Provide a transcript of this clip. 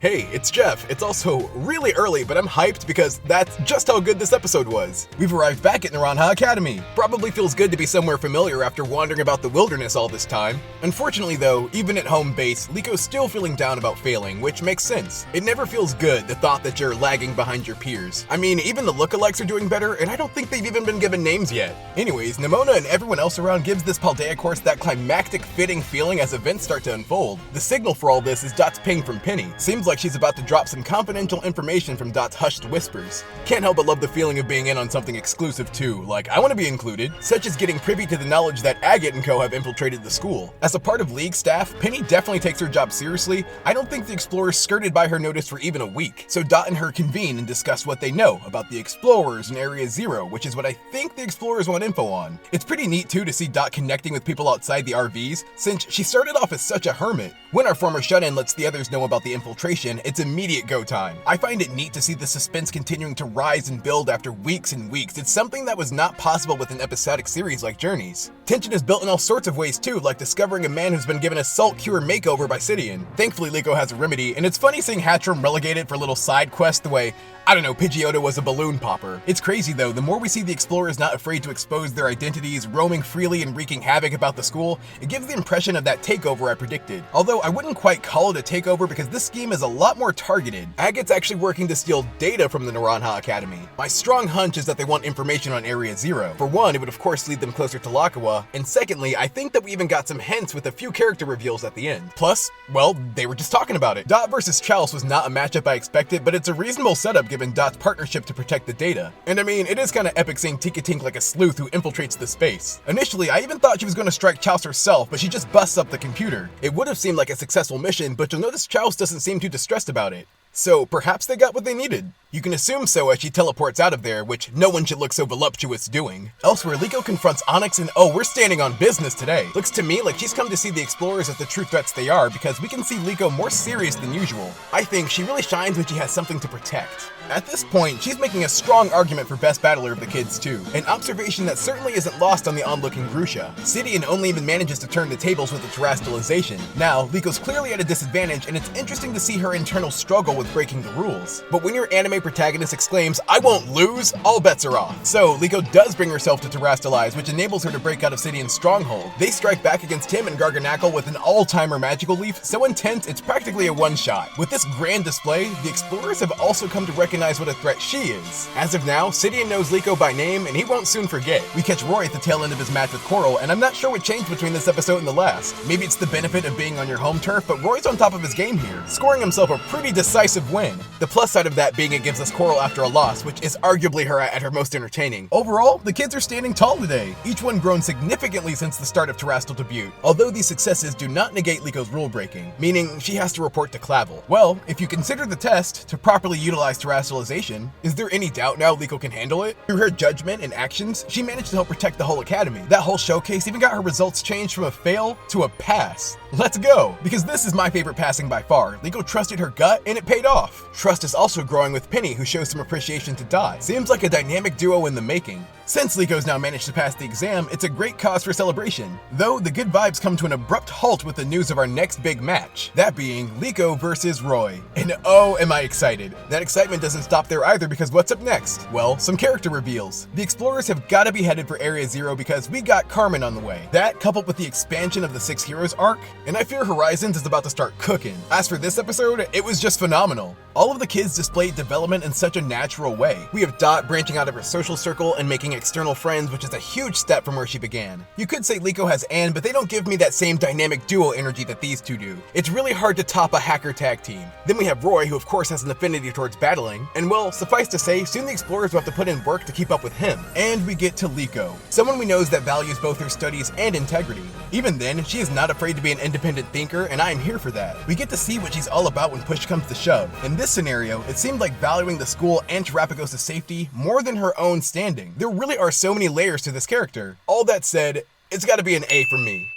Hey, it's Jeff. It's also really early, but I'm hyped because that's just how good this episode was. We've arrived back at Naranja Academy. Probably feels good to be somewhere familiar after wandering about the wilderness all this time. Unfortunately though, even at home base, Liko's still feeling down about failing, which makes sense. It never feels good, the thought that you're lagging behind your peers. I mean, even the lookalikes are doing better, and I don't think they've even been given names yet. Anyways, Nimona and everyone else around gives this Paldea course that climactic fitting feeling as events start to unfold. The signal for all this is Dot's ping from Penny. Seems like she's about to drop some confidential information from Dot's hushed whispers. Can't help but love the feeling of being in on something exclusive too, like I want to be included, such as getting privy to the knowledge that Agate and co have infiltrated the school. As a part of League staff, Penny definitely takes her job seriously. I don't think the Explorers skirted by her notice for even a week, so Dot and her convene and discuss what they know about the Explorers in Area Zero, which is what I think the Explorers want info on. It's pretty neat too to see Dot connecting with people outside the RVs, since she started off as such a hermit. When our former shut-in lets the others know about the infiltration, it's immediate go time. I find it neat to see the suspense continuing to rise and build after weeks and weeks. It's something that was not possible with an episodic series like Journeys. Tension is built in all sorts of ways too, like discovering a man who's been given a salt cure makeover by Sidian. Thankfully Liko has a remedy, and it's funny seeing Hatchram relegated for little side quests the way, I don't know, Pidgeotto was a balloon popper. It's crazy though, the more we see the Explorers not afraid to expose their identities, roaming freely and wreaking havoc about the school, it gives the impression of that takeover I predicted. Although I wouldn't quite call it a takeover because this scheme is a lot more targeted. Agate's actually working to steal data from the Naranja Academy. My strong hunch is that they want information on Area Zero. For one, it would of course lead them closer to Lakawa, and secondly, I think that we even got some hints with a few character reveals at the end. Plus, well, they were just talking about it. Dot versus Chalice was not a matchup I expected, but it's a reasonable setup given Dot's partnership to protect the data. And I mean, it is kinda epic seeing Tika Tink like a sleuth who infiltrates the space. Initially, I even thought she was gonna strike Chalice herself, but she just busts up the computer. It would have seemed like a successful mission, but you'll notice Chalice doesn't seem too distressed about it. So perhaps they got what they needed. You can assume so as she teleports out of there, which no one should look so voluptuous doing. Elsewhere, Liko confronts Onyx and oh, we're standing on business today. Looks to me like she's come to see the Explorers as the true threats they are because we can see Liko more serious than usual. I think she really shines when she has something to protect. At this point, she's making a strong argument for best battler of the kids too, an observation that certainly isn't lost on the onlooking Grusha. Sidian only even manages to turn the tables with its terastallization. Now, Liko's clearly at a disadvantage, and it's interesting to see her internal struggle with breaking the rules. But when your anime protagonist exclaims, "I won't lose," all bets are off. So, Liko does bring herself to terastallize, which enables her to break out of Sidian's stronghold. They strike back against him and Garganackle with an all-timer magical leaf so intense it's practically a one-shot. With this grand display, the Explorers have also come to recognize what a threat she is. As of now, Sidian knows Liko by name, and he won't soon forget. We catch Roy at the tail end of his match with Coral, and I'm not sure what changed between this episode and the last. Maybe it's the benefit of being on your home turf, but Roy's on top of his game here, scoring himself a pretty decisive win. The plus side of that being it gives us Coral after a loss, which is arguably her at her most entertaining. Overall, the kids are standing tall today, each one grown significantly since the start of Terastal debut, although these successes do not negate Liko's rule breaking, meaning she has to report to Clavel. Well, if you consider the test to properly utilize terastallization, is there any doubt now Liko can handle it? Through her judgment and actions, she managed to help protect the whole academy. That whole showcase even got her results changed from a fail to a pass. Let's go! Because this is my favorite passing by far. Liko trusted her gut and it paid off. Trust is also growing with Penny, who shows some appreciation to Dot. Seems like a dynamic duo in the making. Since Liko's now managed to pass the exam, it's a great cause for celebration. Though, the good vibes come to an abrupt halt with the news of our next big match. That being Liko versus Roy. And oh, am I excited. That excitement doesn't stop there either because what's up next? Well, some character reveals. The Explorers have gotta be headed for Area Zero because we got Carmen on the way. That, coupled with the expansion of the Six Heroes arc, and I fear Horizons is about to start cooking. As for this episode, it was just phenomenal. All of the kids displayed development in such a natural way. We have Dot branching out of her social circle and making external friends, which is a huge step from where she began. You could say Liko has Anne, but they don't give me that same dynamic duo energy that these two do. It's really hard to top a hacker tag team. Then we have Roy, who of course has an affinity towards battling, and well, suffice to say, soon the Explorers will have to put in work to keep up with him. And we get to Liko, someone we know that values both her studies and integrity. Even then, she is not afraid to be an independent thinker, and I am here for that. We get to see what she's all about when push comes to shove. In this scenario, it seemed like valuing the school and Terrapagos' safety more than her own standing. There really are so many layers to this character. All that said, it's gotta be an A for me.